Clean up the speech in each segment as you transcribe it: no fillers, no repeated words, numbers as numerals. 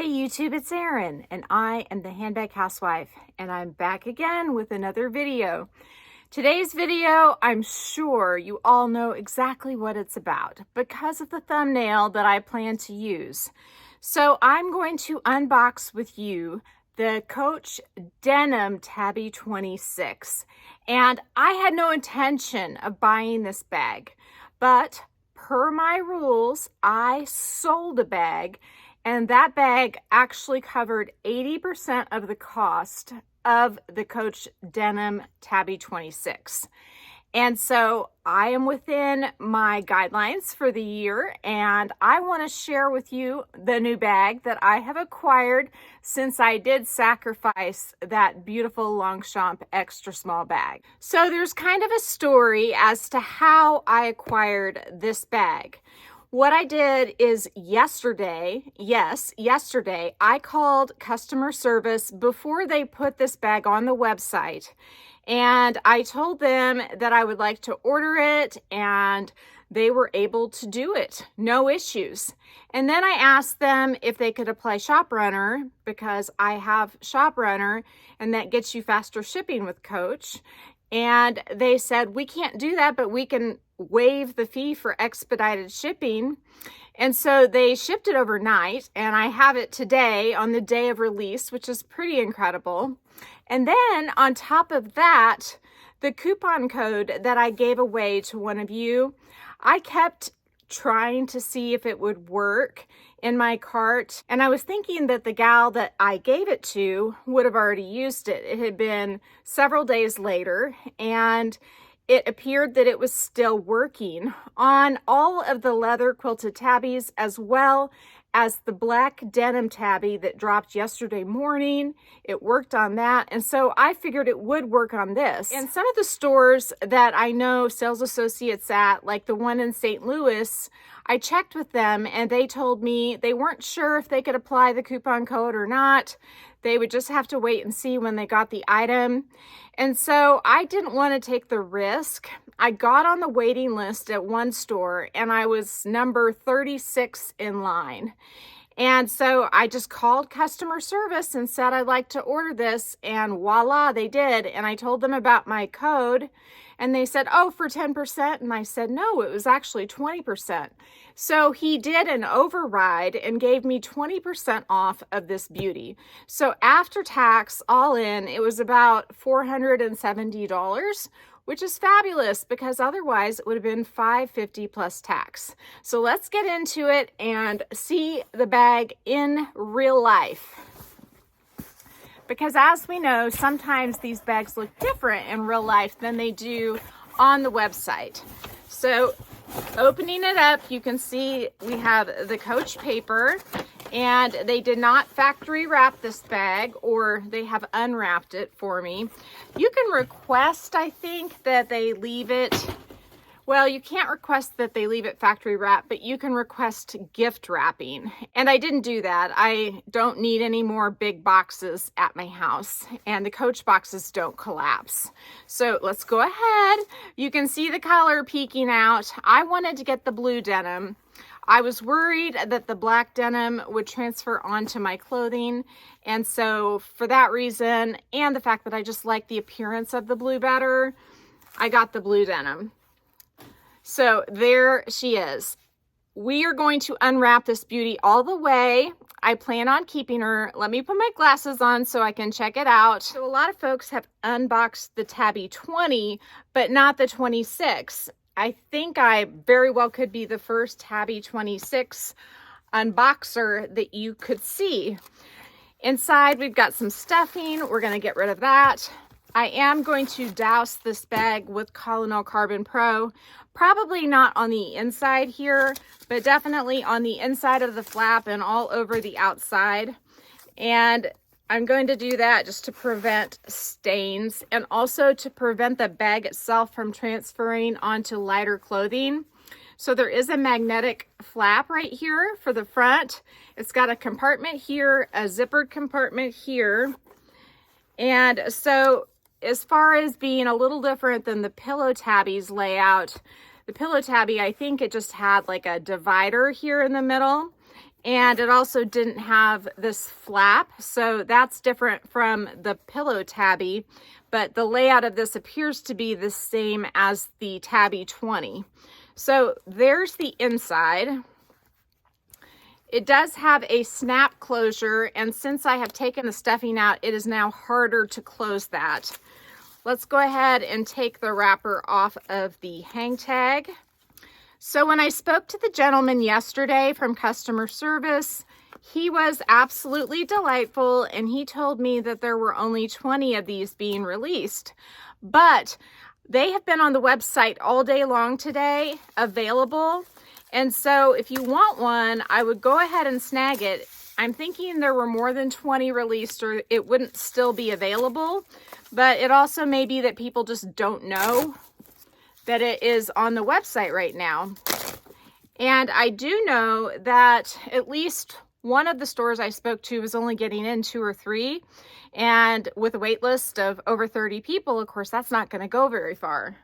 Hey YouTube, it's Erin, and I am the Handbag Housewife, and I'm back again with another video. Today's video, I'm sure you all know exactly what it's about because of the thumbnail that I plan to use. So I'm going to unbox with you the Coach Denim Tabby 26. And I had no intention of buying this bag, but per my rules, I sold a bag. And that bag actually covered 80% of the cost of the Coach Denim Tabby 26. And so I am within my guidelines for the year, and I want to share with you the new bag that I have acquired since I did sacrifice that beautiful Longchamp extra small bag. So there's kind of a story as to how I acquired this bag. What I did is yesterday, I called customer service before they put this bag on the website. And I told them that I would like to order it, and they were able to do it. No issues. And then I asked them if they could apply ShopRunner, because I have ShopRunner, and that gets you faster shipping with Coach. And they said, we can't do that, but we can waive the fee for expedited shipping. And so they shipped it overnight, and I have it today on the day of release, which is pretty incredible. And then on top of that, the coupon code that I gave away to one of you, I kept trying to see if it would work in my cart. And I was thinking that the gal that I gave it to would have already used it. It had been several days later, and it appeared that it was still working on all of the leather quilted tabbies, as well as the black denim tabby that dropped yesterday morning. It worked on that. And so I figured it would work on this. And some of the stores that I know sales associates at, like the one in St. Louis, I checked with them and they told me they weren't sure if they could apply the coupon code or not. They would just have to wait and see when they got the item. And so I didn't want to take the risk. I got on the waiting list at one store and I was number 36 in line. And so I just called customer service and said I'd like to order this, and voila, they did. And I told them about my code and they said, oh, for 10%. And I said, no, it was actually 20%. So he did an override and gave me 20% off of this beauty. So after tax, all in, it was about $470, which is fabulous because otherwise it would have been $550 plus tax. So let's get into it and see the bag in real life. Because as we know, sometimes these bags look different in real life than they do on the website. So opening it up, you can see we have the Coach paper, and they did not factory wrap this bag, or they have unwrapped it for me. You can request, I think, that they leave it. Well, you can't request that they leave it factory wrap, but you can request gift wrapping. And I didn't do that. I don't need any more big boxes at my house, and the Coach boxes don't collapse. So let's go ahead. You can see the color peeking out. I wanted to get the blue denim. I was worried that the black denim would transfer onto my clothing. And so for that reason, and the fact that I just like the appearance of the blue better, I got the blue denim. So there she is. We are going to unwrap this beauty all the way. I plan on keeping her. Let me put my glasses on so I can check it out. So a lot of folks have unboxed the Tabby 20, but not the 26. I think I very well could be the first Tabby 26 unboxer that you could see. Inside, we've got some stuffing. We're going to get rid of that. I am going to douse this bag with Colonel Carbon Pro. Probably not on the inside here, but definitely on the inside of the flap and all over the outside. And I'm going to do that just to prevent stains and also to prevent the bag itself from transferring onto lighter clothing. So there is a magnetic flap right here for the front. It's got a compartment here, a zippered compartment here. And so as far as being a little different than the Pillow Tabby's layout, the Pillow Tabby, I think it just had like a divider here in the middle. And it also didn't have this flap, so that's different from the pillow tabby, but the layout of this appears to be the same as the Tabby 20. So there's the inside. It does have a snap closure, and since I have taken the stuffing out, it is now harder to close that. Let's go ahead and take the wrapper off of the hang tag. So when I spoke to the gentleman yesterday from customer service, he was absolutely delightful, and he told me that there were only 20 of these being released. But they have been on the website all day long today, available. And so if you want one, I would go ahead and snag it. I'm thinking there were more than 20 released, or it wouldn't still be available. But it also may be that people just don't know that it is on the website right now. And I do know that at least one of the stores I spoke to was only getting in 2 or 3. And with a wait list of over 30 people, of course, that's not going to go very far.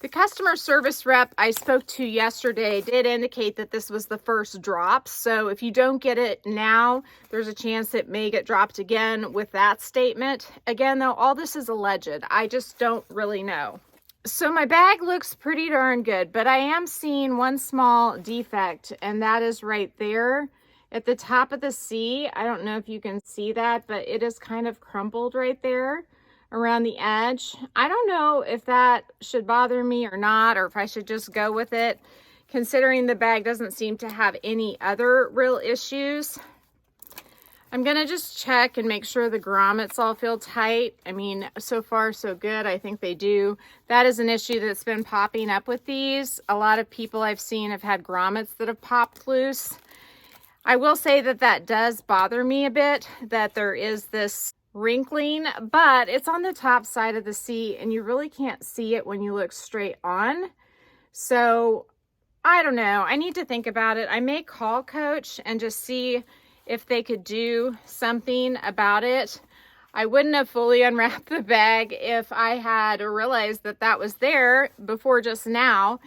The customer service rep I spoke to yesterday did indicate that this was the first drop. So if you don't get it now, there's a chance it may get dropped again with that statement. Again, though, all this is alleged. I just don't really know. So my bag looks pretty darn good, but I am seeing one small defect, and that is right there at the top of the C. I don't know if you can see that, but it is kind of crumpled right there around the edge. I don't know if that should bother me or not, or if I should just go with it, considering the bag doesn't seem to have any other real issues. I'm gonna just check and make sure the grommets all feel tight. I mean, so far so good. I think they do. That is an issue that's been popping up with these. A lot of people I've seen have had grommets that have popped loose. I will say that that does bother me a bit, that there is this wrinkling, but it's on the top side of the C, and you really can't see it when you look straight on. So I don't know. I need to think about it. I may call Coach and just see if they could do something about it. I wouldn't have fully unwrapped the bag if I had realized that that was there before just now.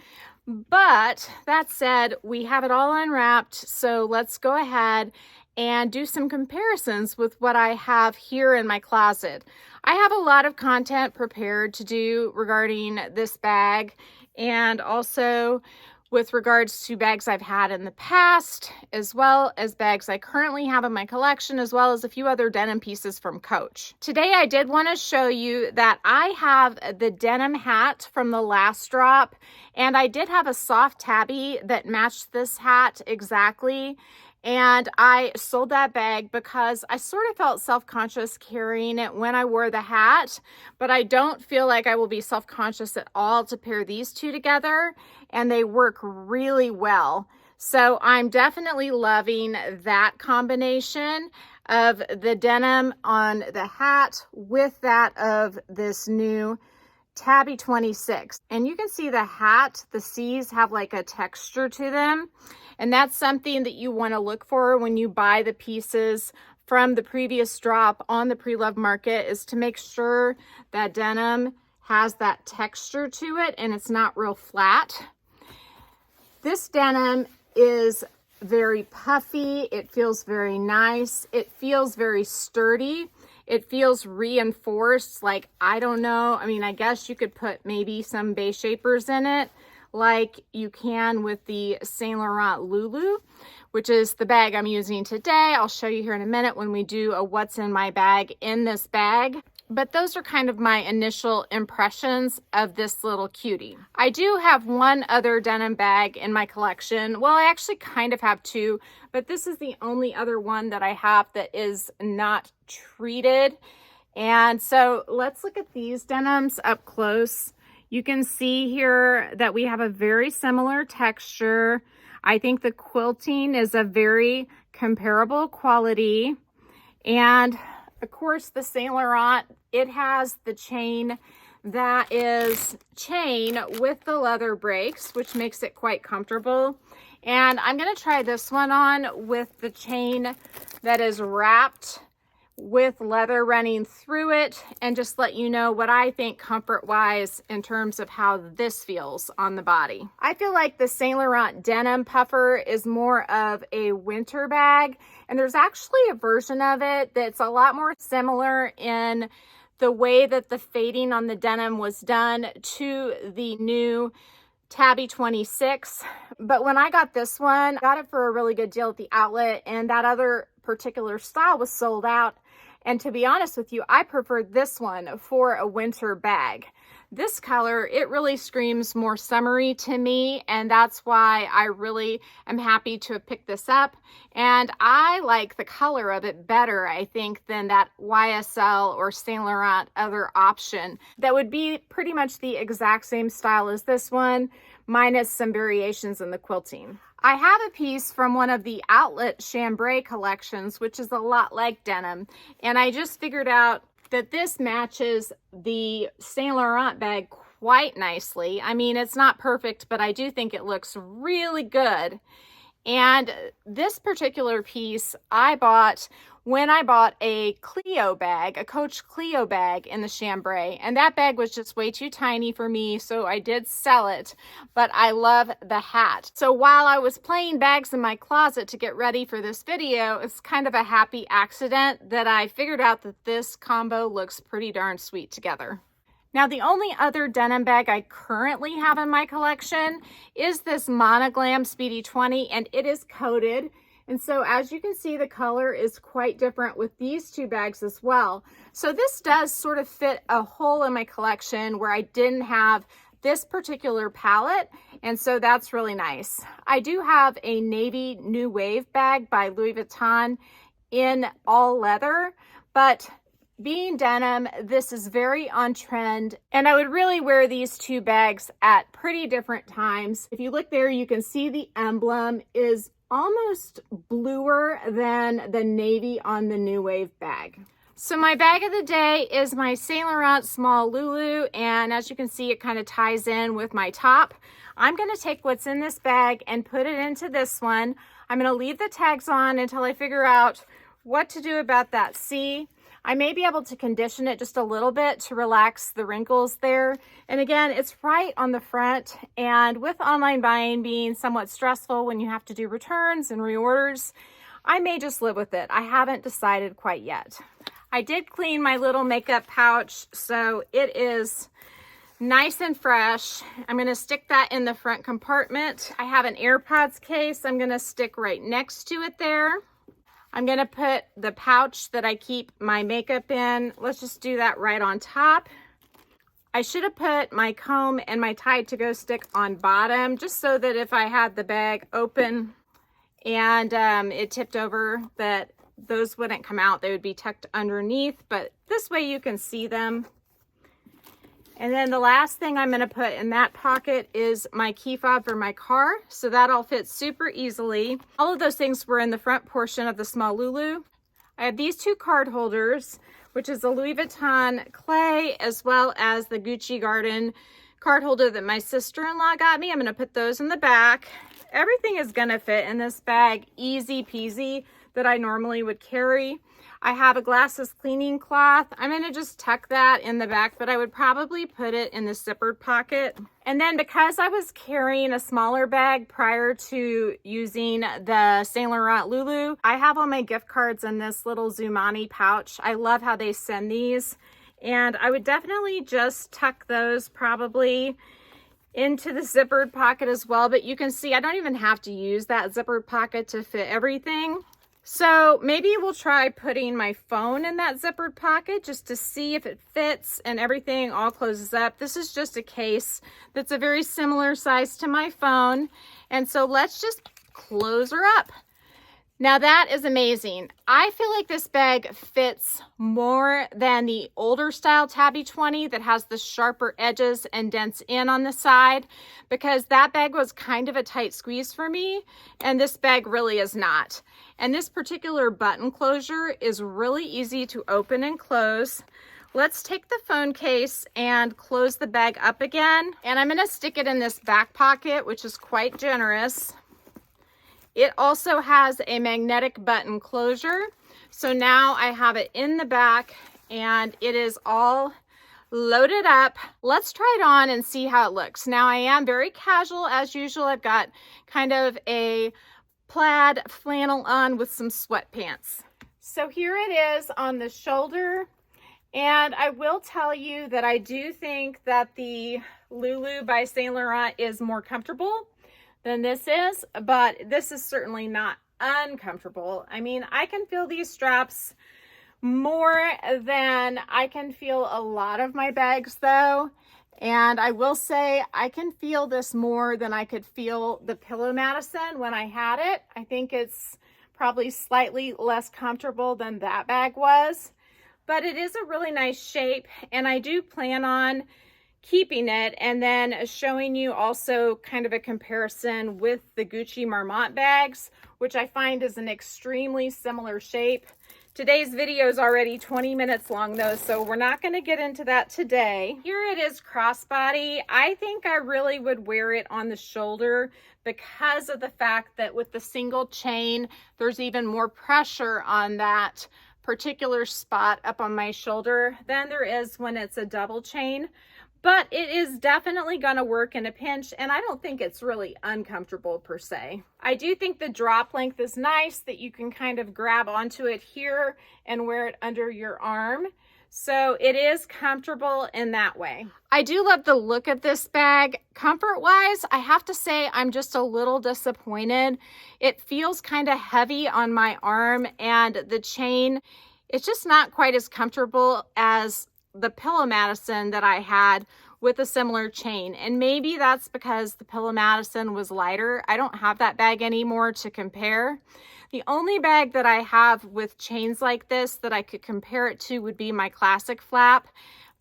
But that said, we have it all unwrapped, so let's go ahead and do some comparisons with what I have here in my closet. I have a lot of content prepared to do regarding this bag, and also with regards to bags I've had in the past, as well as bags I currently have in my collection, as well as a few other denim pieces from Coach. Today I did want to show you that I have the denim hat from the last drop, and I did have a soft tabby that matched this hat exactly. And I sold that bag because I sort of felt self-conscious carrying it when I wore the hat, but I don't feel like I will be self-conscious at all to pair these two together, and they work really well. So I'm definitely loving that combination of the denim on the hat with that of this new Tabby 26. And you can see the hat, the C's have like a texture to them. And that's something that you want to look for when you buy the pieces from the previous drop on the pre-loved market, is to make sure that denim has that texture to it and it's not real flat. This denim is very puffy. It feels very nice. It feels very sturdy. It feels reinforced. Like, I don't know. I mean, I guess you could put maybe some base shapers in it, like you can with the Saint Laurent Lulu, which is the bag I'm using today. I'll show you here in a minute when we do a what's in my bag in this bag. But those are kind of my initial impressions of this little cutie. I do have one other denim bag in my collection. Well, I actually kind of have two, but this is the only other one that I have that is not treated. And so let's look at these denims up close. You can see here that we have a very similar texture. I think the quilting is a very comparable quality. And of course, the Saint Laurent, it has the chain that is chain with the leather brakes, which makes it quite comfortable. And I'm going to try this one on with the chain that is wrapped with leather running through it, and just let you know what I think comfort-wise in terms of how this feels on the body. I feel like the Saint Laurent denim puffer is more of a winter bag, and there's actually a version of it that's a lot more similar in the way that the fading on the denim was done to the new Tabby 26. But when I got this one, I got it for a really good deal at the outlet, and that other particular style was sold out. And to be honest with you, I preferred this one for a winter bag. This color, it really screams more summery to me, and that's why I really am happy to have picked this up. And I like the color of it better, I think, than that YSL or Saint Laurent other option that would be pretty much the exact same style as this one, minus some variations in the quilting. I have a piece from one of the outlet chambray collections, which is a lot like denim, and I just figured out that this matches the Saint Laurent bag quite nicely. I mean, it's not perfect, but I do think it looks really good. And this particular piece I bought when I bought a Clio bag, a Coach Clio bag in the chambray, and that bag was just way too tiny for me, so I did sell it, but I love the hat. So while I was playing bags in my closet to get ready for this video, it's kind of a happy accident that I figured out that this combo looks pretty darn sweet together. Now, the only other denim bag I currently have in my collection is this Monoglam Speedy 20, and it is coated. And so as you can see, the color is quite different with these two bags as well. So this does sort of fit a hole in my collection where I didn't have this particular palette, and so that's really nice. I do have a navy New Wave bag by Louis Vuitton in all leather, but being denim, this is very on trend, and I would really wear these two bags at pretty different times. If you look there, you can see the emblem is almost bluer than the navy on the New Wave bag. So my bag of the day is my Saint Laurent Small Lulu, and as you can see, it kind of ties in with my top. I'm going to take what's in this bag and put it into this one. I'm going to leave the tags on until I figure out what to do about that C. I may be able to condition it just a little bit to relax the wrinkles there. And again, it's right on the front, and with online buying being somewhat stressful when you have to do returns and reorders, I may just live with it. I haven't decided quite yet. I did clean my little makeup pouch, so it is nice and fresh. I'm going to stick that in the front compartment. I have an AirPods case I'm going to stick right next to it there. I'm going to put the pouch that I keep my makeup in. Let's just do that right on top. I should have put my comb and my Tide to Go stick on bottom, just so that if I had the bag open and it tipped over, that those wouldn't come out. They would be tucked underneath, but this way you can see them. And then the last thing I'm going to put in that pocket is my key fob for my car. So that all fits super easily. All of those things were in the front portion of the Small Lulu. I have these two card holders, which is a Louis Vuitton clay, as well as the Gucci Garden card holder that my sister-in-law got me. I'm going to put those in the back. Everything is going to fit in this bag, easy peasy, that I normally would carry. I have a glasses cleaning cloth. I'm going to just tuck that in the back, but I would probably put it in the zippered pocket. And then because I was carrying a smaller bag prior to using the Saint Laurent Lulu, I have all my gift cards in this little Zumani pouch. I love how they send these, and I would definitely just tuck those probably into the zippered pocket as well. But you can see I don't even have to use that zippered pocket to fit everything. So maybe we'll try putting my phone in that zippered pocket just to see if it fits and everything all closes up. This is just a case that's a very similar size to my phone. And so let's just close her up. Now that is amazing. I feel like this bag fits more than the older style Tabby 20 that has the sharper edges and dents in on the side, because that bag was kind of a tight squeeze for me, and this bag really is not. And this particular button closure is really easy to open and close. Let's take the phone case and close the bag up again. And I'm going to stick it in this back pocket, which is quite generous. It also has a magnetic button closure. So now I have it in the back and it is all loaded up. Let's try it on and see how it looks. Now I am very casual as usual. I've got kind of a plaid flannel on with some sweatpants. So here it is on the shoulder. And I will tell you that I do think that the Lulu by Saint Laurent is more comfortable than this is, but this is certainly not uncomfortable. I mean, I can feel these straps more than I can feel a lot of my bags though. And I will say I can feel this more than I could feel the Pillow Madison when I had it. I think it's probably slightly less comfortable than that bag was, but it is a really nice shape and I do plan on keeping it and then showing you also kind of a comparison with the Gucci Marmont bags, which I find is an extremely similar shape. Today's video is already 20 minutes long though, so we're not going to get into that today. Here it is crossbody. I think I really would wear it on the shoulder because of the fact that with the single chain, there's even more pressure on that particular spot up on my shoulder than there is when it's a double chain. But it is definitely going to work in a pinch, and I don't think it's really uncomfortable per se. I do think the drop length is nice, that you can kind of grab onto it here and wear it under your arm. So it is comfortable in that way. I do love the look of this bag. Comfort-wise, I have to say I'm just a little disappointed. It feels kind of heavy on my arm, and the chain, it's just not quite as comfortable as the Pillow Madison that I had with a similar chain. And maybe that's because the Pillow Madison was lighter. I don't have that bag anymore to compare. The only bag that I have with chains like this that I could compare it to would be my Classic Flap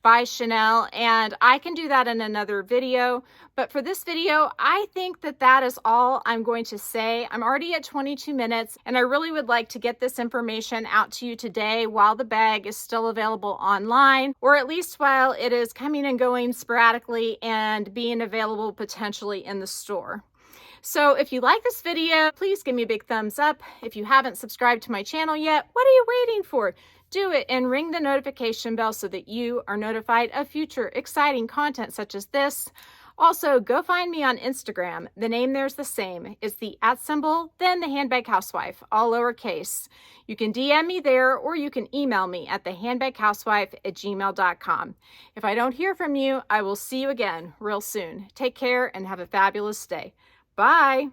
by Chanel, and I can do that in another video. But for this video, I think that that is all I'm going to say. I'm already at 22 minutes, and I really would like to get this information out to you today while the bag is still available online, or at least while it is coming and going sporadically and being available potentially in the store. So if you like this video, please give me a big thumbs up. If you haven't subscribed to my channel yet, what are you waiting for? Do it and ring the notification bell so that you are notified of future exciting content such as this. Also, go find me on Instagram. The name there's the same. It's the @ then the Handbag Housewife, all lowercase. You can DM me there, or you can email me at thehandbaghousewife@gmail.com. If I don't hear from you, I will see you again real soon. Take care and have a fabulous day. Bye.